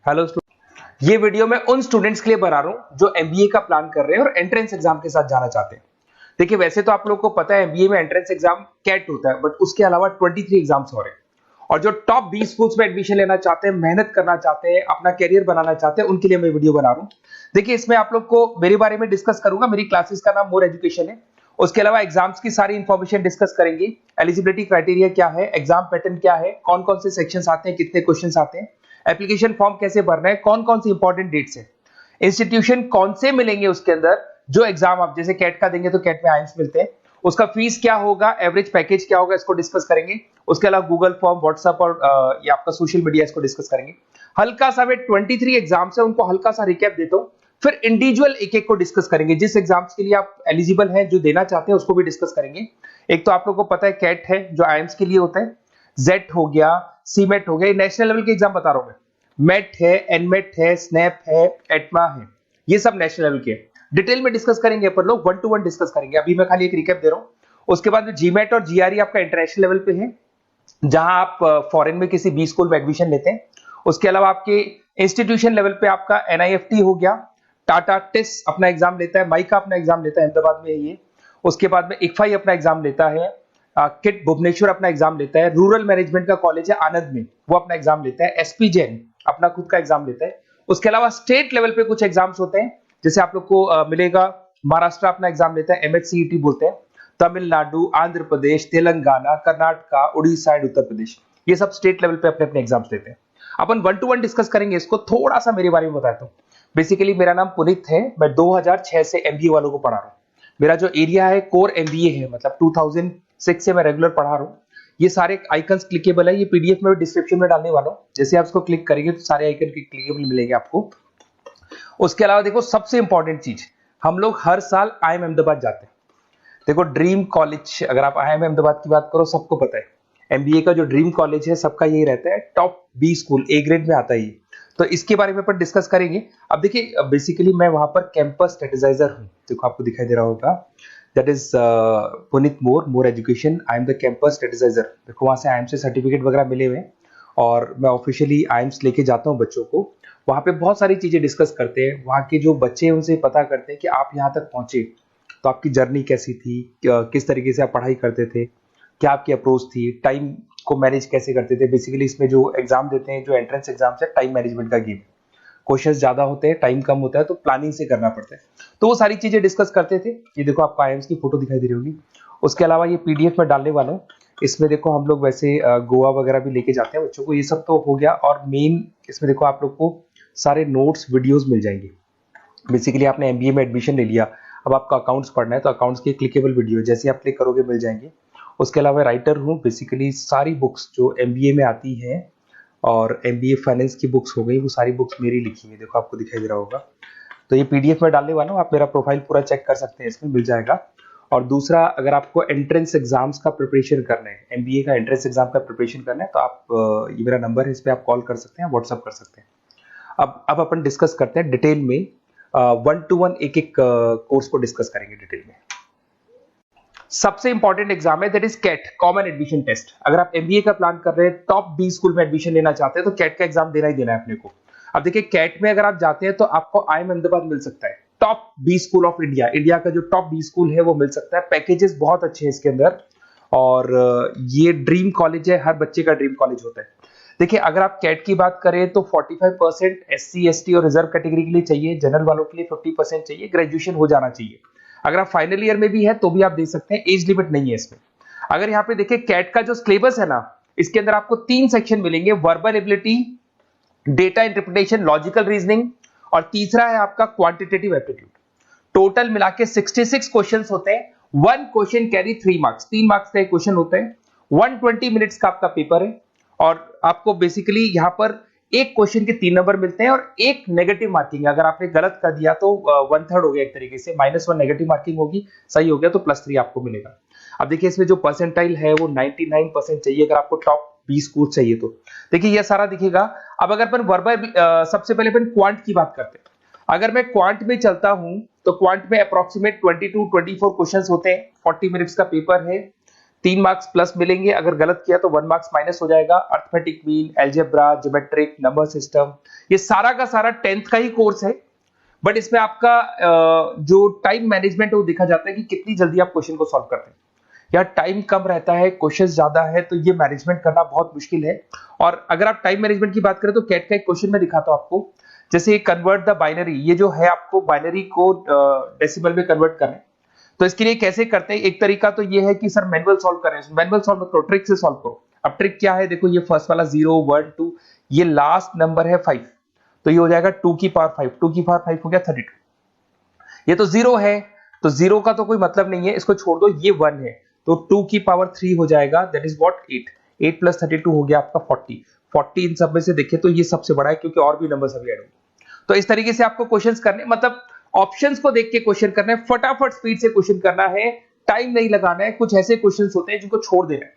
Hello ये video मैं उन स्टूडेंट्स के लिए बना रहा हूं जो एमबीए का प्लान कर रहे हैं और एंट्रेंस एग्जाम के साथ जाना चाहते हैं। देखिए वैसे तो आप लोग को पता है एमबीए में एंट्रेंस एग्जाम कैट होता है, बट उसके अलावा 23 एग्जाम्स और हैं। और जो टॉप 20 स्कूल्स में एडमिशन लेना चाहते हैं, मेहनत करना चाहते हैं, अपना कैरियर बनाना चाहते हैं, उनके लिए मैं वीडियो बना रहा हूं। देखिए इसमें आप लोग को मेरे बारे में डिस्कस करूंगा। मेरी क्लासेस का नाम मोर एजुकेशन है। उसके अलावा एग्जाम्स की सारी इंफॉर्मेशन डिस्कस करेंगे। एलिजिबिलिटी क्राइटेरिया क्या है, एग्जाम पैटर्न क्या है, कौन कौन से सेक्शंस आते हैं, कितने क्वेश्चंस आते हैं, एप्लीकेशन फॉर्म कैसे भरना है, कौन कौन सी इंपॉर्टेंट डेट्स है, इंस्टीट्यूशन कौन से मिलेंगे उसके अंदर, जो एग्जाम आप जैसे कैट का देंगे तो कैट में आइम्स मिलते हैं, उसका फीस क्या होगा, एवरेज पैकेज क्या होगा, इसको डिस्कस करेंगे। उसके अलावा गूगल फॉर्म, व्हाट्सएप और ये आपका सोशल मीडिया, इसको डिस्कस करेंगे। हल्का सा मैं 23 एग्जाम्स है उनको हल्का सा रिकैप देता हूं, फिर इंडिविजुअल एक एक को डिस्कस करेंगे। जिस एग्जाम्स के लिए आप एलिजिबल हैं, जो देना चाहते हैं, उसको भी डिस्कस करेंगे। एक तो आप लोगों को पता है कैट है जो आइम्स के लिए होता है, जेट हो गया, सीमेट हो गया, नेशनल लेवल के एग्जाम बता रहा हूं मैं। मेट है, एनमेट है, स्नैप है, एटमा है, ये सब नेशनल लेवल के। डिटेल में डिस्कस करेंगे अपन लोग, 1 to 1 डिस्कस करेंगे। अभी मैं खाली एक रिकैप दे रहा हूं। उसके बाद में जीमेट और जीआरई आपका इंटरनेशनल लेवल पे है, जहां आप फॉरेन में किसी बी स्कूल में एडमिशन लेते हैं। उसके अलावा आपके इंस्टीट्यूशन लेवल पे आपका एनआईएफटी हो गया, टाटा टिस अपना एग्जाम लेता है, माइका अपना एग्जाम लेता है, अहमदाबाद में है ये। उसके बाद में इक्फाई अपना एग्जाम लेता है, किट भुवनेश्वर अपना एग्जाम लेता है, रूरल मैनेजमेंट का कॉलेज है आनंद में, वो अपना एग्जाम लेता है, एसपी जैन अपना खुद का एग्जाम लेता है। उसके अलावा स्टेट लेवल पे कुछ एग्जाम्स होते हैं, जैसे आप लोग को मिलेगा महाराष्ट्र अपना एग्जाम लेता है, एमएचसीईटी बोलते हैं, तमिलनाडु, आंध्र प्रदेश, तेलंगाना, कर्नाटका, उड़ीसा एंड उत्तर प्रदेश, ये सब स्टेट लेवल पे अपने अपने एग्जाम्स लेते हैं। अपन 1 to 1 डिस्कस करेंगे। इसको थोड़ा सा मेरे बारे में बताता हूँ। बेसिकली मेरा नाम पुनीत है, मैं 2006 से एमबीए वालों को पढ़ा रहा हूँ। मेरा जो एरिया है कोर एमबीए है, मतलब 2006 से मैं रेगुलर पढ़ा रहा हूँ। ये सारे आइकन्स क्लिकेबल है, ये पीडीएफ में डिस्क्रिप्शन में डालने वाला हूँ। जैसे आप इसको क्लिक करेंगे तो सारे आइकन क्लिकेबल मिलेंगे आपको। उसके अलावा देखो सबसे इंपॉर्टेंट चीज, हम लोग हर साल आईएम अहमदाबाद जाते हैं। देखो ड्रीम कॉलेज, अगर आप आईएम अहमदाबाद की बात करो, सबको पता है एमबीए का जो ड्रीम कॉलेज है सबका यही रहता है, top B school, A grade में आता है ये। तो इसके बारे में अपन डिस्कस करेंगे। अब देखिए बेसिकली मैं वहां पर कैंपस स्ट्रेटेजाइजर हूँ, देखो आपको दिखाई दे रहा होगा, that is Puneet more education, I am the campus strategizer. देखो वहां से आईएम से सर्टिफिकेट वगैरह मिले हुए हैं और मैं ऑफिशियली आईएम्स लेके जाता हूँ बच्चों को। वहां पे बहुत सारी चीजें डिस्कस करते हैं, वहां के जो बच्चे हैं उनसे पता करते हैं कि आप यहाँ तक पहुंचे तो आपकी जर्नी कैसी थी, किस तरीके से आप पढ़ाई करते थे, क्या आपकी अप्रोच थी, टाइम को मैनेज कैसे करते थे। बेसिकली इसमें जो एग्जाम देते हैं, जो एंट्रेंस एग्जाम है, टाइम मैनेजमेंट का गेम, क्वेश्चंस ज्यादा होते हैं, टाइम कम होता है, तो प्लानिंग से करना पड़ता है। तो वो सारी चीजें डिस्कस करते थे। ये देखो आपको आईएम्स की फोटो दिखाई दे रही होगी। उसके अलावा ये पीडीएफ में डालने वाला हूँ। इसमें देखो हम लोग वैसे गोवा वगैरह भी लेके जाते हैं बच्चों को, ये सब तो हो गया। और मेन इसमें देखो आप लोग को सारे नोट्स, वीडियोस मिल जाएंगे। बेसिकली आपने एमबीए में एडमिशन ले लिया, अब आपका अकाउंट्स पढ़ना है तो अकाउंट्स की क्लिकेबल वीडियो जैसे आप क्लिक करोगे मिल जाएंगे। उसके अलावा राइटर हूँ, बेसिकली सारी बुक्स जो एमबीए में आती हैं और एमबीए फाइनेंस की बुक्स हो गई, वो सारी बुक्स मेरी लिखी हुई, देखो आपको दिखाई दे रहा होगा। तो ये पीडीएफ में डालने वाला हूँ, आप मेरा प्रोफाइल पूरा चेक कर सकते हैं, इसमें मिल जाएगा। और दूसरा, अगर आपको एंट्रेंस एग्जाम्स का प्रिपरेशन करना है, एमबीए का एंट्रेंस एग्जाम का प्रिपरेशन करना है, तो आप ये मेरा नंबर है, इस पर आप कॉल कर सकते हैं, व्हाट्सअप कर सकते हैं। अब अपन डिस्कस करते हैं डिटेल में, 1 to 1 एक एक कोर्स को डिस्कस करेंगे डिटेल में। सबसे इंपॉर्टेंट एग्जाम है that is CAT, common admission test. अगर आप एमबीए का प्लान कर रहे हैं, टॉप बी स्कूल में एडमिशन लेना चाहते हैं, तो कैट का एग्जाम देना ही देना है अपने को। अब देखिए कैट में अगर आप जाते हैं तो आपको आईएम अहमदाबाद मिल सकता है, top B school of India, India का जो टॉप बी स्कूल है वो मिल सकता है। पैकेजेस बहुत अच्छे हैं इसके अंदर, और ये ड्रीम कॉलेज है, हर बच्चे का ड्रीम कॉलेज होता है। देखिए अगर आप कैट की बात करें तो 45% एससी एसटी और रिजर्व कैटेगरी के लिए चाहिए, जनरल वालों के लिए 50% चाहिए, ग्रेजुएशन हो जाना चाहिए। अगर आप फाइनल ईयर में भी है तो भी आप दे सकते हैं, एज लिमिट नहीं है इसमें। अगर यहाँ पे देखिए कैट का जो सिलेबस है ना, इसके अंदर आपको 3 सेक्शन मिलेंगे, verbal ability, data interpretation, logical reasoning, और तीसरा है आपका क्वांटिटेटिव एप्टीट्यूड। टोटल मिला के 66 क्वेश्चंस होते हैं। 1 क्वेश्चन कैरी 3 मार्क्स, 3 मार्क्स का एक क्वेश्चन होता है। 120 मिनट्स का आपका पेपर है, और आपको बेसिकली यहाँ पर एक क्वेश्चन के 3 नंबर मिलते हैं और एक नेगेटिव मार्किंग है। अगर आपने गलत कर दिया तो 1/3 हो गया एक तरीके से, -1 नेगेटिव मार्किंग होगी, सही हो गया तो +3 आपको मिलेगा। अब देखिए इसमें जो परसेंटाइल है वो 99% चाहिए अगर आपको टॉप 20 स्कोर चाहिए तो। देखिए ये सारा दिखेगा। अब अगर अपन वर्बल, सबसे पहले अपन क्वांट की बात करते हैं। अगर मैं क्वांट में चलता हूं तो क्वांट में अप्रोक्सीमेट 22-24 क्वेश्चंस होते हैं, 40 मिनट्स का पेपर है, 3 मार्क्स प्लस मिलेंगे, अगर गलत किया तो 1 मार्क्स माइनस हो जाएगा। Arithmetic mean, algebra, geometric, number system, ये सारा का सारा 10th का ही कोर्स है, बट इसमें आपका जो टाइम मैनेजमेंट है वो देखा जाता है कि कितनी जल्दी आप क्वेश्चन को सॉल्व करते हैं। या टाइम कम रहता है, क्वेश्चन ज्यादा है, तो ये मैनेजमेंट करना बहुत मुश्किल है। और अगर आप टाइम मैनेजमेंट की बात करें तो कैट का एक क्वेश्चन मैं दिखाता हूं आपको। जैसे कन्वर्ट द बाइनरी, ये जो है आपको बाइनरी को डेसिमल में कन्वर्ट करना है, तो इसके लिए कैसे करते हैं? एक तरीका तो ये है कि सर मैनुअल सॉल्व करें, मैनुअल सॉल्व करो, ट्रिक से सॉल्व करो। अब ट्रिक क्या है? देखो, ये फर्स्ट वाला 0 1 2, ये लास्ट नंबर है 5, तो ये हो जाएगा 2 की पावर 5, 2 की पावर 5 हो गया 32। ये तो 0 है, तो 0 का तो कोई मतलब नहीं है, इसको छोड़ दो। ये 1 है, तो 2 की पावर 3 हो जाएगा, दैट इज व्हाट 8। 8 प्लस 32 हो गया आपका 40। 40 इन सब में से देखें तो ये सबसे बड़ा है, क्योंकि और भी नंबर अभी ऐड होंगे। तो इस तरीके से आपको क्वेश्चंस करने, मतलब ऑप्शंस को देख के क्वेश्चन करना है, फटाफट स्पीड से क्वेश्चन करना है, टाइम नहीं लगाना है। कुछ ऐसे क्वेश्चंस होते हैं जिनको छोड़ देना है,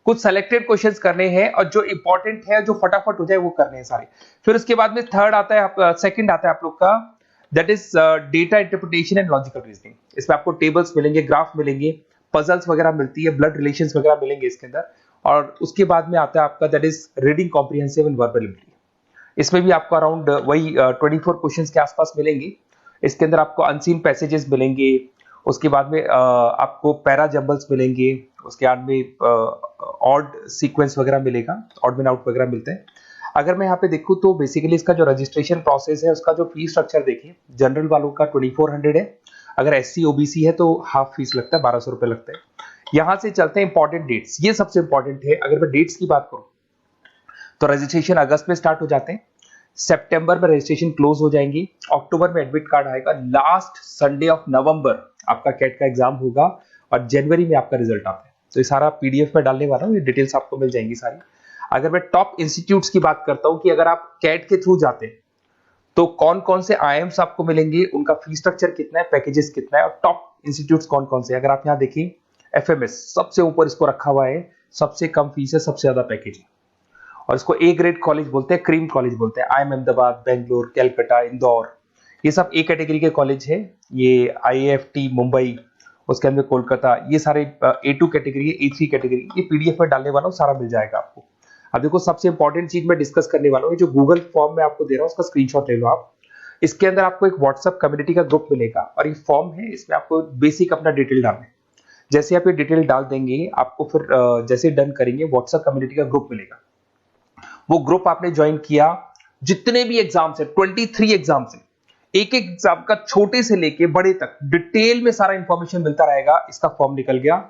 कुछ सेलेक्टेड क्वेश्चंस करने हैं, और जो इंपॉर्टेंट है, जो फटाफट हो जाए, वो करने हैं सारे। फिर उसके बाद में थर्ड आता है, सेकंड आता है आप लोग का, that is data interpretation and logical reasoning. इसमें आपको टेबल्स मिलेंगे, ग्राफ मिलेंगे, पजल्स वगैरह मिलती है, ब्लड रिलेशंस वगैरह मिलेंगे इसके अंदर। और उसके बाद में आता है आपका that is reading comprehensive and verbal ability. इसमें भी आपको अराउंड वही 24 क्वेश्चंस के आसपास मिलेंगे। इसके अंदर आपको अनसीन पैसेजेस मिलेंगे, उसके बाद में आपको पैरा जंबल्स मिलेंगे, उसके बाद में ऑड सीक्वेंस वगैरह मिलेगा, ऑड मैन आउट वगैरह मिलते हैं। अगर मैं यहाँ पे देखूँ तो बेसिकली इसका जो रजिस्ट्रेशन प्रोसेस है, उसका जो फीस स्ट्रक्चर देखिए, जनरल वालों का 2400 है, अगर SC OBC है तो हाफ फीस लगता है, 1200 रुपए लगता है। यहाँ से चलते हैं इंपॉर्टेंट डेट्स, ये सबसे इंपॉर्टेंट है। अगर मैं डेट्स की बात करूँ तो रजिस्ट्रेशन अगस्त में स्टार्ट हो जाते हैं, सितंबर में रजिस्ट्रेशन क्लोज हो जाएंगी, अक्टूबर में एडमिट कार्ड आएगा, लास्ट संडे ऑफ नवंबर आपका कैट का एग्जाम होगा, और जनवरी में आपका रिजल्ट आता है। तो ये सारा PDF में डालने वाला हूँ, ये डिटेल्स आपको मिल जाएंगी सारी। अगर मैं टॉप इंस्टीट्यूट्स की बात करता हूँ कि अगर आप कैट के थ्रू जाते हैं तो कौन कौन से IIMs आपको मिलेंगे, उनका फीस स्ट्रक्चर कितना है, पैकेजेस कितना है, और टॉप इंस्टीट्यूट्स कौन कौन से। अगर आप यहाँ देखिए, FMS सबसे ऊपर इसको रखा हुआ है, सबसे कम फीस है, सबसे ज्यादा पैकेज है, और इसको A ग्रेड कॉलेज बोलते हैं, क्रीम कॉलेज बोलते हैं। IIM अहमदाबाद, बेंगलोर, कैलकाटा, इंदौर, ये सब A कैटेगरी के कॉलेज है। ये IIFT मुंबई, उसके अंदर कोलकाता, ये सारे A2 कैटेगरी है, A3 कैटेगरी। ये PDF में डालने वाला हूँ, सारा मिल जाएगा आपको। अब देखो, सबसे इंपॉर्टेंट चीज मैं डिस्कस करने वाला हूँ, जो गूगल फॉर्म में आपको दे रहा हूँ, उसका स्क्रीनशॉट ले लो आप। इसके अंदर आपको एक व्हाट्सएप कम्युनिटी का ग्रुप मिलेगा, और ये फॉर्म है, इसमें आपको बेसिक अपना डिटेल डालना है। जैसे आप ये डिटेल डाल देंगे, आपको फिर जैसे डन करेंगे, व्हाट्सएप कम्युनिटी का ग्रुप मिलेगा। वो ग्रुप आपने ज्वाइन किया, जितने भी एग्जाम्स है, 23 एग्जाम्स है, एक एक एग्जाम का छोटे से लेके बड़े तक डिटेल में सारा इंफॉर्मेशन मिलता रहेगा। इसका फॉर्म निकल गया,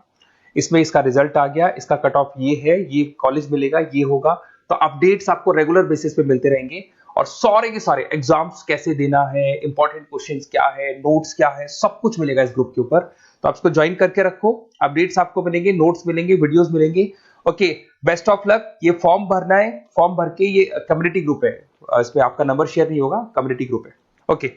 इसमें इसका रिजल्ट आ गया, इसका कट ऑफ ये है, ये कॉलेज मिलेगा, ये होगा। तो अपडेट्स आपको रेगुलर बेसिस पे मिलते रहेंगे, और सारे के सारे एग्जाम्स कैसे देना है, इंपॉर्टेंट क्वेश्चंस क्या है, नोट्स क्या है, सब कुछ मिलेगा इस ग्रुप के ऊपर। तो आप इसको ज्वाइन करके रखो, अपडेट्स आपको मिलेंगे, नोट्स मिलेंगे, वीडियोस मिलेंगे। Okay, best of luck. ये फॉर्म भरना है, फॉर्म भर के, ये कम्युनिटी ग्रुप है, इस पे आपका नंबर शेयर नहीं होगा, कम्युनिटी ग्रुप है। ओके।